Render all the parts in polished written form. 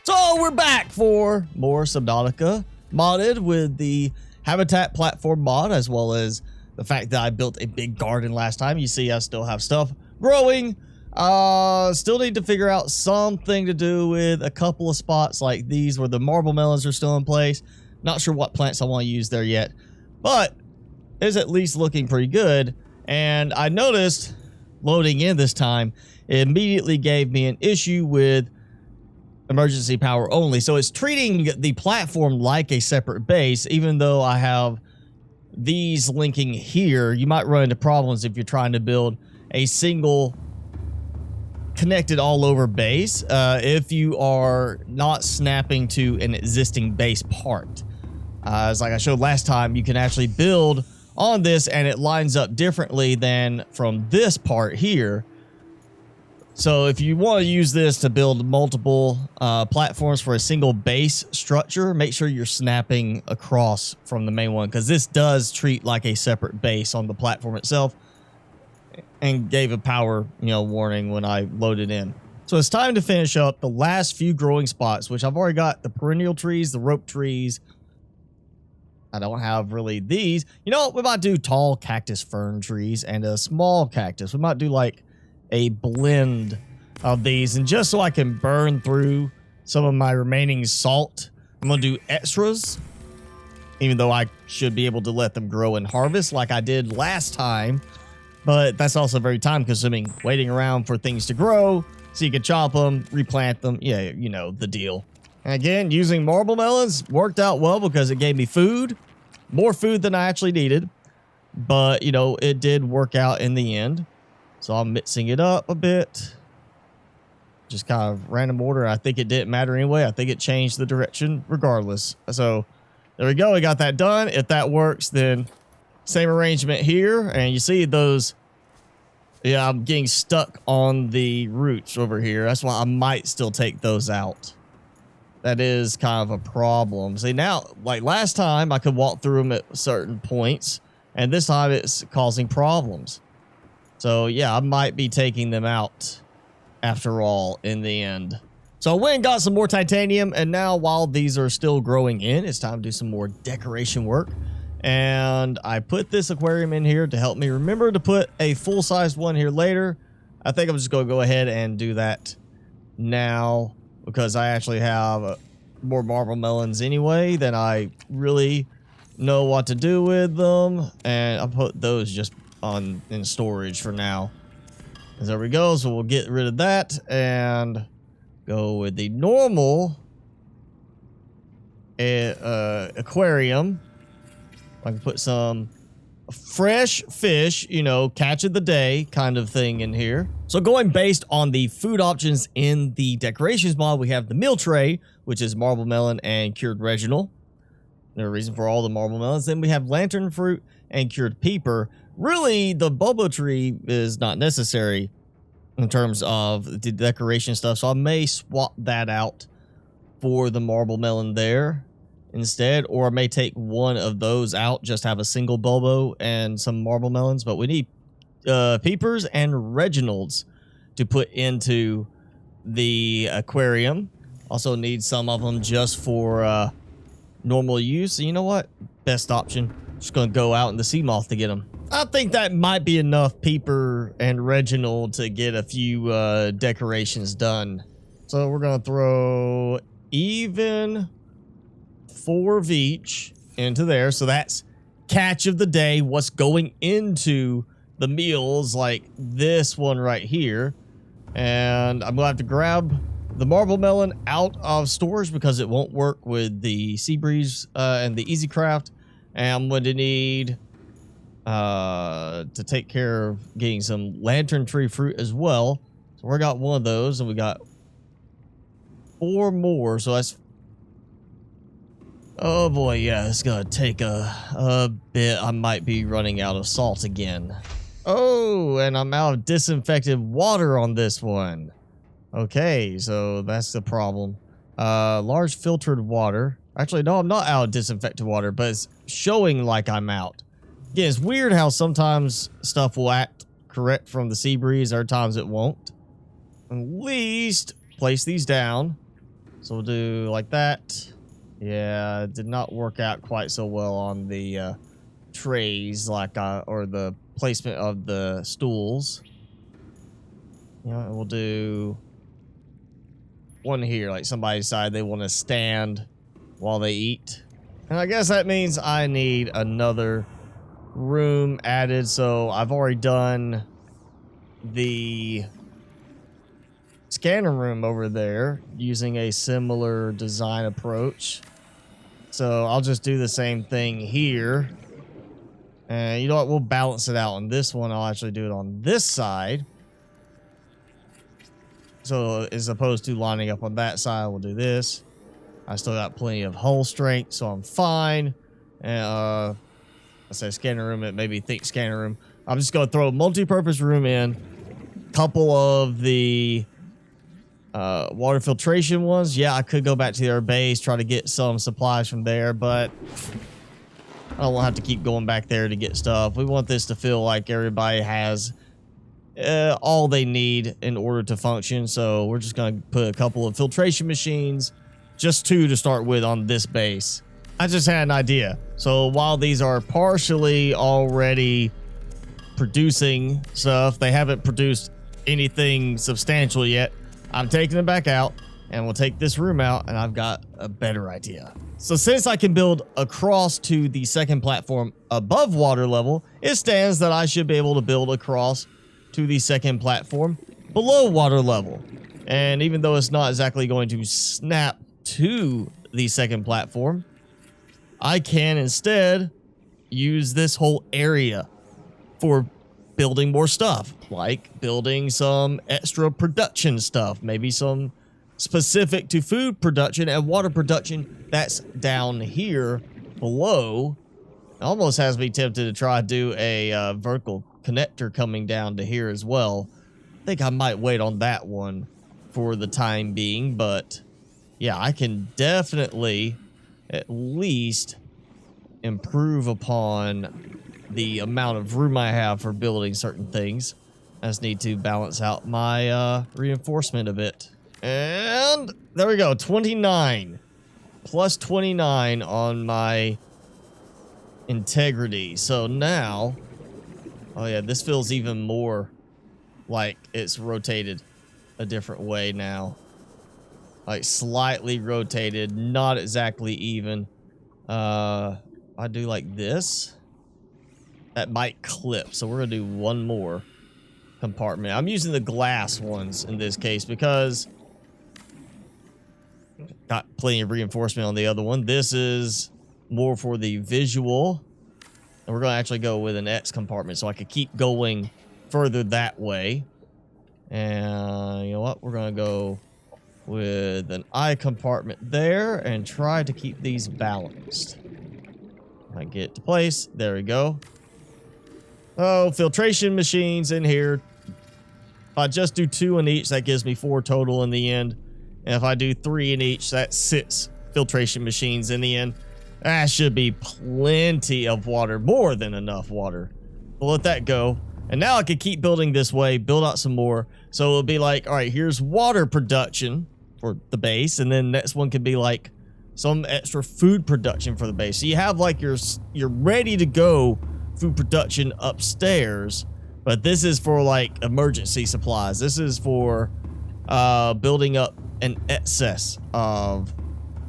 So we're back for more Subnautica modded with the habitat platform mod, as well as the fact that I built a big garden last time. You see I still have stuff growing. Still need to figure out something to do with a couple of spots like these where the marble melons are still in place. Not sure what plants I want to use there yet, but it's at least looking pretty good. And I noticed loading in this time, it immediately gave me an issue with emergency power only. So it's treating the platform like a separate base, even though I have these linking here. You might run into problems if you're trying to build a single connected all over base if you are not snapping to an existing base part. As like I showed last time, you can actually build on this and it lines up differently than from this part here. So if you want to use this to build multiple platforms for a single base structure, make sure you're snapping across from the main one, because this does treat like a separate base on the platform itself, and gave a power, warning when I loaded in. So it's time to finish up the last few growing spots, which I've already got the perennial trees, the rope trees. I don't have really these. You know what? We might do tall cactus fern trees and a small cactus. We might do like a blend of these, and just so I can burn through some of my remaining salt, I'm gonna do extras, even though I should be able to let them grow and harvest like I did last time. But that's also very time consuming, waiting around for things to grow so you can chop them, replant them. Yeah, you know the deal. And again, using marble melons worked out well because it gave me food, more food than I actually needed, but it did work out in the end. So I'm mixing it up a bit. Just kind of random order. I think it didn't matter anyway. I think it changed the direction regardless. So there we go. We got that done. If that works, then same arrangement here. And you see those. Yeah, I'm getting stuck on the roots over here. That's why I might still take those out. That is kind of a problem. See, now, like last time, I could walk through them at certain points. And this time it's causing problems. So yeah, I might be taking them out after all in the end. So I went and got some more titanium, and now while these are still growing in, it's time to do some more decoration work. And I put this aquarium in here to help me remember to put a full-sized one here later. I think I'm just going to go ahead and do that now because I actually have more marble melons anyway than I really know what to do with them. And I'll put those just in storage for now. And there we go. So we'll get rid of that and go with the normal aquarium. I can put some fresh fish, catch of the day kind of thing in here. So going based on the food options in the decorations mod, we have the meal tray, which is marble melon and cured regional. No reason for all the marble melons. Then we have lantern fruit and cured peeper. Really, the boba tree is not necessary in terms of the decoration stuff, so I may swap that out for the marble melon there instead, or I may take one of those out, just have a single bobo and some marble melons. But we need peepers and reginalds to put into the aquarium. Also need some of them just for normal use. So you know what? Best option. Just gonna go out in the sea moth to get them. I think that might be enough peeper and Reginald to get a few decorations done. So we're going to throw even 4 of each into there. So that's catch of the day. What's going into the meals, like this one right here. And I'm going to have to grab the marble melon out of storage because it won't work with the Sea Breeze and the Easy Craft. And I'm going to need to take care of getting some lantern tree fruit as well. So we got one of those, and we got 4 more. So that's, oh boy, yeah, it's gonna take a bit. I might be running out of salt again. Oh, and I'm out of disinfected water on this one. Okay, so that's the problem. Large filtered water. Actually, no, I'm not out of disinfected water, but it's showing like I'm out. Yeah, it's weird how sometimes stuff will act correct from the Sea Breeze, other times it won't. At least place these down. So we'll do like that. Yeah, it did not work out quite so well on the trays, or the placement of the stools. You know, and we'll do one here, like somebody decided they want to stand while they eat. And I guess that means I need another room added. So I've already done the scanner room over there using a similar design approach. So I'll just do the same thing here. And you know what? We'll balance it out on this one. I'll actually do it on this side. So as opposed to lining up on that side, we'll do this. I still got plenty of hull strength, so I'm fine. And I say scanner room, it made me think scanner room. I'm just going to throw a multi-purpose room in. Couple of the water filtration ones. Yeah, I could go back to their base, try to get some supplies from there, but I don't want to have to keep going back there to get stuff. We want this to feel like everybody has all they need in order to function. So we're just going to put a couple of filtration machines, just 2 to start with on this base. I just had an idea. So while these are partially already producing stuff, they haven't produced anything substantial yet. I'm taking them back out, and we'll take this room out, and I've got a better idea. So since I can build across to the second platform above water level, it stands that I should be able to build across to the second platform below water level. And even though it's not exactly going to snap to the second platform, I can instead use this whole area for building more stuff, like building some extra production stuff, maybe some specific to food production and water production that's down here below. It almost has me tempted to try to do a vertical connector coming down to here as well. I think I might wait on that one for the time being, but yeah, I can definitely at least improve upon the amount of room I have for building certain things. I just need to balance out my reinforcement a bit. And there we go, 29 plus 29 on my integrity. So now, oh yeah, this feels even more like it's rotated a different way now. Like slightly rotated, not exactly even. I do like this. That might clip, so we're gonna do one more compartment. I'm using the glass ones in this case because got plenty of reinforcement on the other one. This is more for the visual, and we're gonna actually go with an X compartment so I could keep going further that way. And you know what? We're gonna go with an I compartment there and try to keep these balanced. I get it to place. There we go. Oh, filtration machines in here. If I just do 2 in each, that gives me 4 total in the end. And if I do 3 in each, that's 6 filtration machines in the end. That should be plenty of water, more than enough water. We'll let that go. And now I can keep building this way, build out some more. So it'll be like, all right, here's water production for the base. And then next one could be like some extra food production for the base. So you have like your ready to go food production upstairs, but this is for like emergency supplies. This is for building up an excess of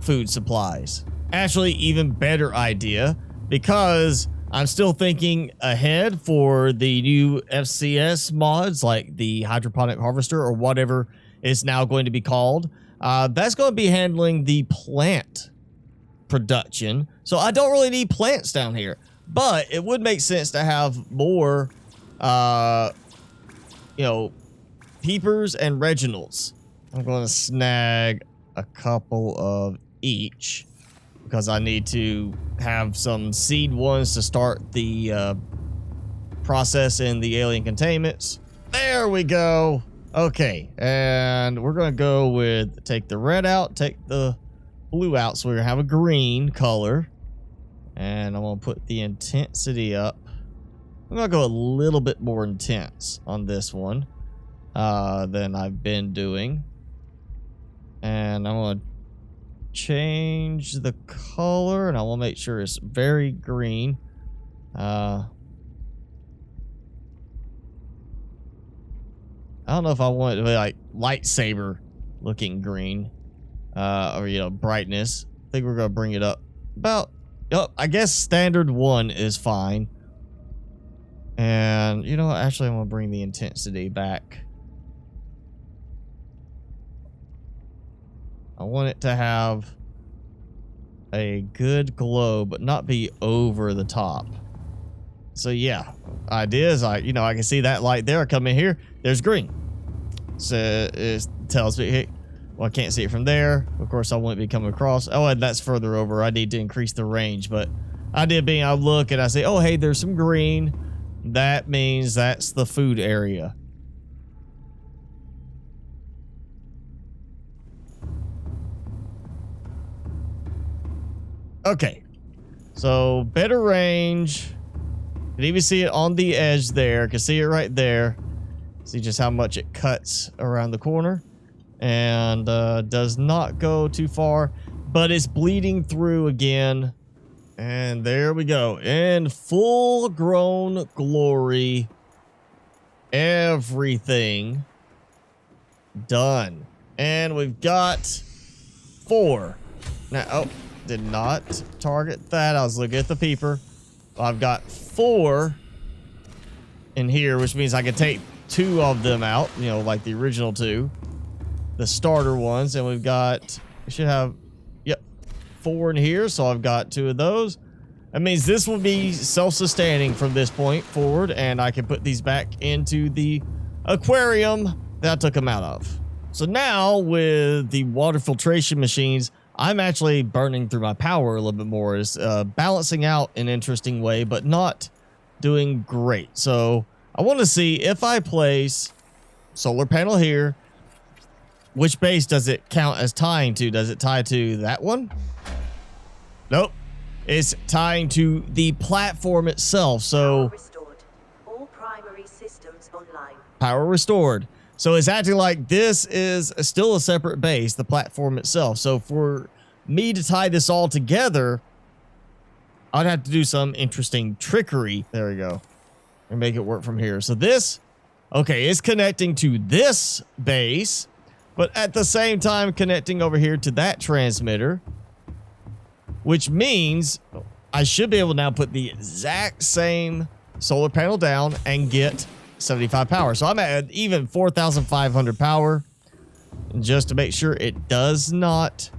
food supplies. Actually, even better idea, because I'm still thinking ahead for the new FCS mods, like the hydroponic harvester or whatever it's now going to be called. That's going to be handling the plant production. So I don't really need plants down here. But it would make sense to have more, you know, peepers and Reginalds. I'm going to snag a couple of each because I need to have some seed ones to start the process in the alien containments. There we go. Okay, and we're going to go with take the red out, take the blue out, so we're going to have a green color. And I'm going to put the intensity up. I'm going to go a little bit more intense on this one than I've been doing. And I'm going to change the color, and I want to make sure it's very green. I don't know if I want it to be like lightsaber looking green, or, you know, brightness. I think we're going to bring it up about, I guess standard 1 is fine. And, you know, actually I'm going to bring the intensity back. I want it to have a good glow, but not be over the top. So yeah, idea is I can see that light there come in here. There's green. So it tells me, hey, well, I can't see it from there. Of course, I won't be coming across. Oh, and that's further over. I need to increase the range, but idea being I look and I say, oh, hey, there's some green. That means that's the food area. Okay, so better range. You can even see it on the edge there. You can see it right there. See just how much it cuts around the corner. And does not go too far, but it's bleeding through again. And there we go. In full grown glory. Everything done. And we've got 4. Now, oh, did not target that. I was looking at the peeper. I've got 4 in here, which means I can take 2 of them out, you know, like the original 2, the starter ones. And we should have, yep, 4 in here. So I've got 2 of those. That means this will be self-sustaining from this point forward, and I can put these back into the aquarium that I took them out of. So now with the water filtration machines, I'm actually burning through my power a little bit more. It's balancing out in an interesting way, but not doing great. So I want to see if I place solar panel here, which base does it count as tying to? Does it tie to that one? Nope. It's tying to the platform itself. So power restored. All primary systems online. Power restored. So it's acting like this is still a separate base, the platform itself. So for me to tie this all together, I'd have to do some interesting trickery. There we go. And make it work from here. So this, okay, is connecting to this base, but at the same time connecting over here to that transmitter, which means I should be able to now put the exact same solar panel down and get 75 power. So I'm at even 4,500 power. And just to make sure it does not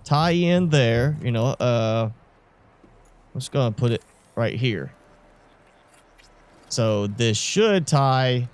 tie in there, you know, I'm just going to put it right here. So this should tie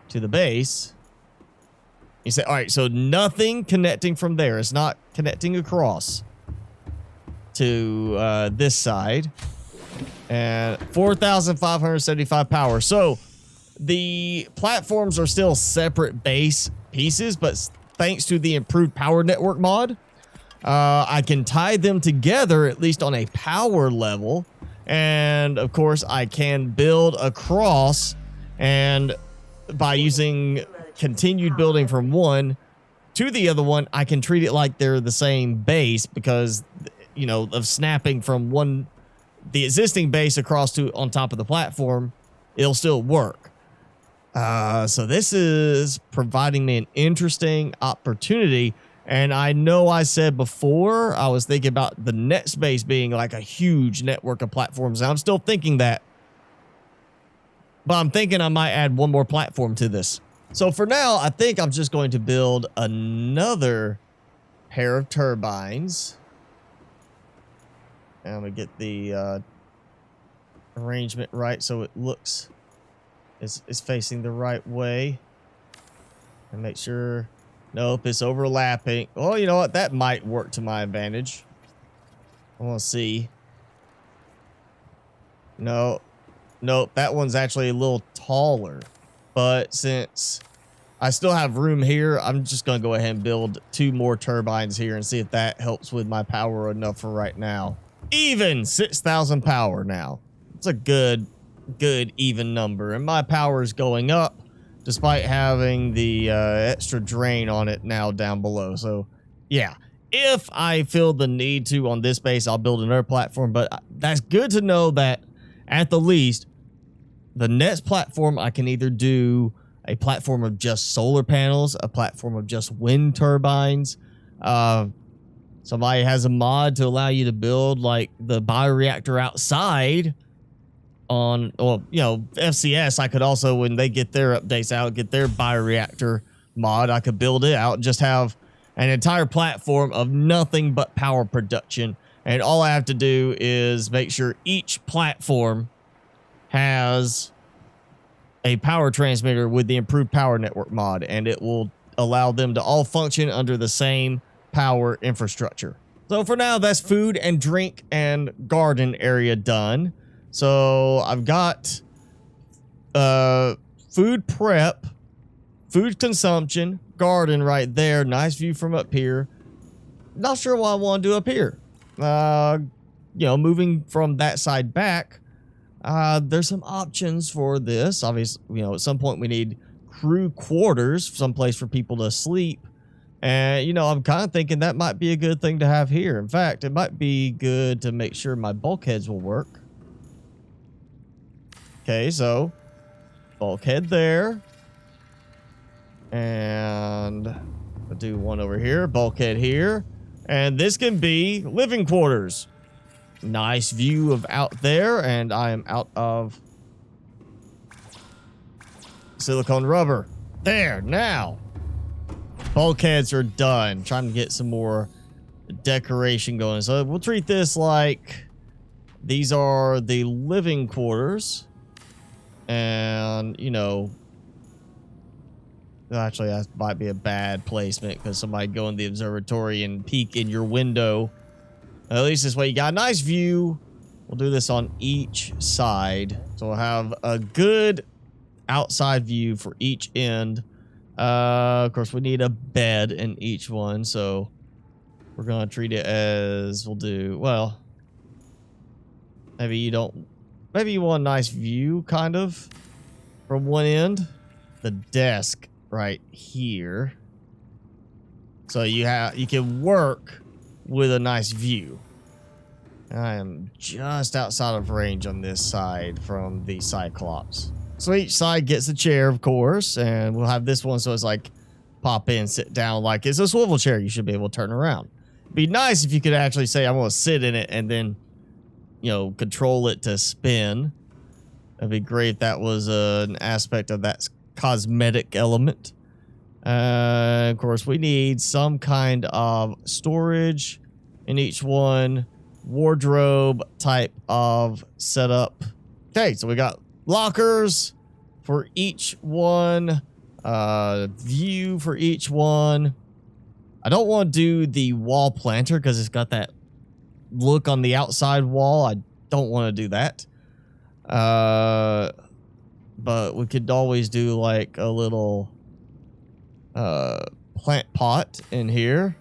to the base. You say, all right, so nothing connecting from there. It's not connecting across to this side. And 4,575 power. So the platforms are still separate base pieces, but thanks to the improved power network mod, I can tie them together, at least on a power level. And of course, I can build across, and by using continued building from one to the other one, I can treat it like they're the same base because, you know, of snapping from the existing base across to on top of the platform, it'll still work. So this is providing me an interesting opportunity. And I know I said before, I was thinking about the next base being like a huge network of platforms. And I'm still thinking that. But I'm thinking I might add one more platform to this. So for now, I think I'm just going to build another pair of turbines. And I'm going to get the arrangement right so it looks it's facing the right way. And make sure, nope, it's overlapping. Oh, you know what? That might work to my advantage. I want to see. No, nope, that one's actually a little taller. But since I still have room here, I'm just going to go ahead and build 2 more turbines here and see if that helps with my power enough for right now. Even 6,000 power now. It's a good even number. And my power is going up despite having the extra drain on it now down below. So, yeah, If I feel the need to on this base, I'll build another platform. But that's good to know that at the least, the next platform I can either do a platform of just solar panels, a platform of just wind turbines. Somebody has a mod to allow you to build like the bioreactor outside on, well, you know, FCS. I could also, when they get their updates out, get their bioreactor mod, I could build it out and just have an entire platform of nothing but power production. And all I have to do is make sure each platform has a power transmitter with the improved power network mod, and it will allow them to all function under the same power infrastructure. So for now, that's food and drink and garden area done. So I've got food prep, food consumption, garden right there. Nice view from up here. Not sure what I want to do up here. You know, moving from that side back, there's some options for this. Obviously, you know, at some point we need crew quarters, someplace for people to sleep. And, you know, I'm kind of thinking that might be a good thing to have here. In fact, it might be good to make sure my bulkheads will work. Okay, so bulkhead there. And I'll do one over here, bulkhead here. And this can be living quarters. Nice view of out there, and I am out of silicone rubber. There, now. Bulkheads are done. Trying to get some more decoration going. So we'll treat this like these are the living quarters. And, you know, actually that might be a bad placement because somebody go in the observatory and peek in your window. At least this way you got a nice view. We'll do this on each side. So we'll have a good outside view for each end. Of course, we need a bed in each one, so we're gonna treat it as we'll do. Well, maybe you don't. Maybe you want a nice view, kind of, from one end. The desk right here, so you can work with a nice view. I am just outside of range on this side from the Cyclops. So each side gets a chair, of course, and we'll have this one so it's like pop in, sit down, like it's a swivel chair. You should be able to turn around. It'd be nice if you could actually say, I'm going to sit in it and then, you know, control it to spin. That'd be great if that was an aspect of that cosmetic element. Of course, we need some kind of storage in each one, wardrobe type of setup. Okay, so we got lockers for each one, view for each one. I don't want to do the wall planter because it's got that look on the outside wall. I don't want to do that. But we could always do like a little plant pot in here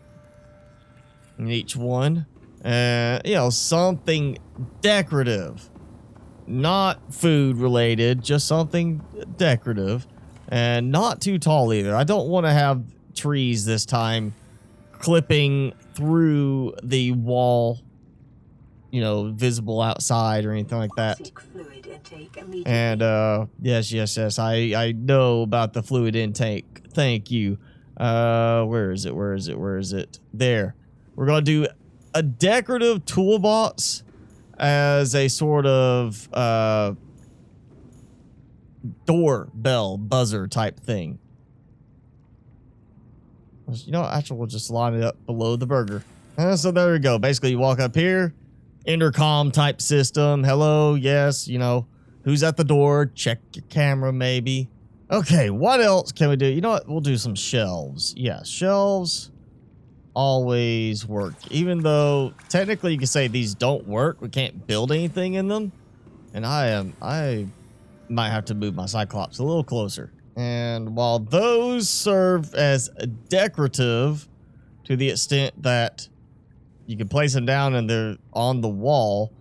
in each one. You know, something decorative. Not food related, just something decorative. And not too tall either. I don't want to have trees this time clipping through the wall, you know, visible outside or anything like that. And yes, I know about the fluid intake. Thank you. Where is it? There. We're gonna do a decorative toolbox as a sort of doorbell buzzer type thing. You know, actually, we'll just line it up below the burger. So there we go. Basically, you walk up here, intercom type system. Hello, yes, you know, who's at the door? Check your camera, maybe. Okay, what else can we do? You know what? We'll do some shelves. Yeah, shelves always work. Even though technically you can say these don't work. We can't build anything in them. And I might have to move my Cyclops a little closer. And while those serve as decorative to the extent that you can place them down and they're on the wall,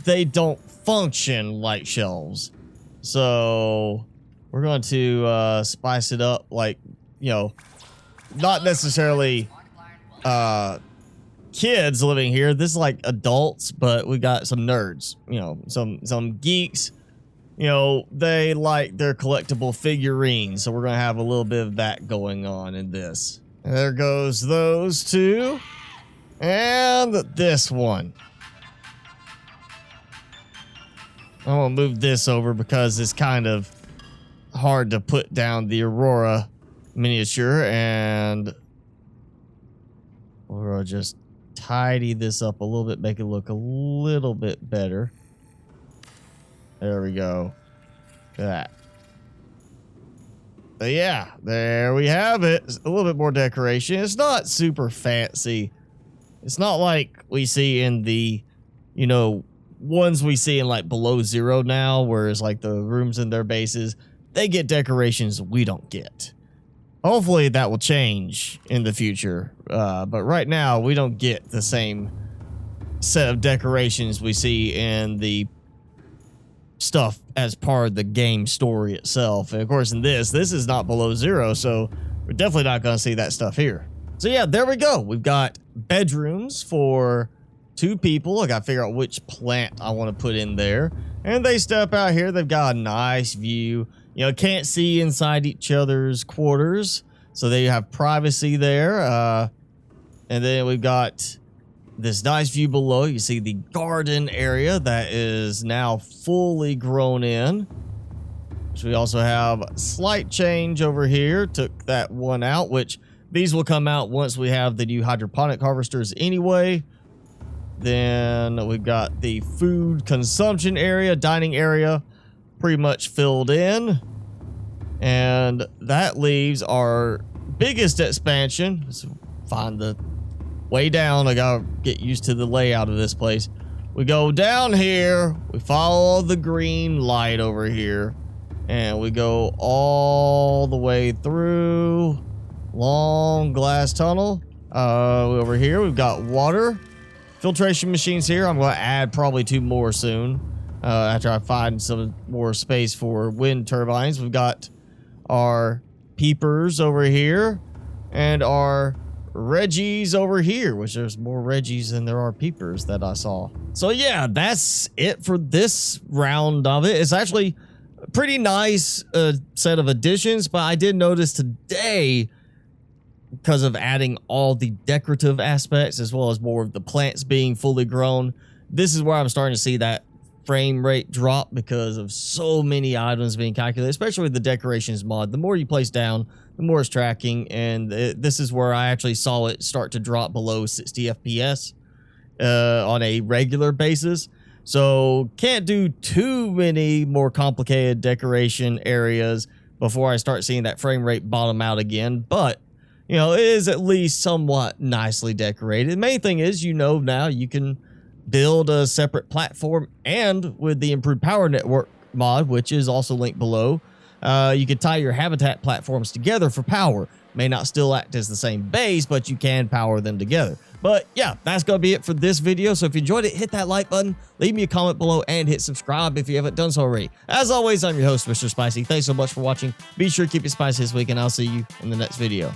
they don't function like shelves. So we're going to spice it up, like, you know, not necessarily kids living here. This is like adults, but we got some nerds, you know, some geeks. You know, they like their collectible figurines, so we're gonna have a little bit of that going on in this. And there goes those two, and this one. I'm gonna move this over because it's kind of hard to put down the Aurora miniature, and we'll just tidy this up a little bit, make it look a little bit better. There we go. Look at that. But yeah, there we have it. It's a little bit more decoration. It's not super fancy. It's not like we see in the, you know, ones we see in like Below Zero now, whereas like the rooms in their bases, they get decorations we don't get. Hopefully that will change in the future. But right now we don't get the same set of decorations we see in the stuff as part of the game story itself. And of course in this is not Below Zero, so we're definitely not going to see that stuff here. So yeah, there we go. We've got bedrooms for 2 people. I got to figure out which plant I want to put in there. And they step out here. They've got a nice view. You know, can't see inside each other's quarters, so they have privacy there. And then we've got this nice view below. You see the garden area that is now fully grown in. So we also have a slight change over here. Took that one out, which these will come out once we have the new hydroponic harvesters anyway. Then we've got the food consumption area, dining area, pretty much filled in. And that leaves our biggest expansion. Let's find the way down. I gotta get used to the layout of this place. We go down here, we follow the green light over here, and we go all the way through. Long glass tunnel. Over here we've got water. Filtration machines here. I'm going to add probably 2 more soon. After I find some more space for wind turbines. We've got our peepers over here. And our Reggies over here, which there's more Reggies than there are peepers that I saw. So yeah, that's it for this round of it. It's actually a pretty nice set of additions, but I did notice today, because of adding all the decorative aspects as well as more of the plants being fully grown, this is where I'm starting to see that frame rate drop because of so many items being calculated, especially with the decorations mod. The more you place down, the more it's tracking, and this is where I actually saw it start to drop below 60 FPS on a regular basis. So can't do too many more complicated decoration areas before I start seeing that frame rate bottom out again, but you know, it is at least somewhat nicely decorated. The main thing is, you know, now you can build a separate platform, and with the improved power network mod, which is also linked below, you can tie your habitat platforms together for power. May not still act as the same base, but you can power them together. But yeah, that's going to be it for this video. So if you enjoyed it, hit that like button, leave me a comment below, and hit subscribe if you haven't done so already. As always, I'm your host, Mr. Spicy. Thanks so much for watching. Be sure to keep it spicy this week, and I'll see you in the next video.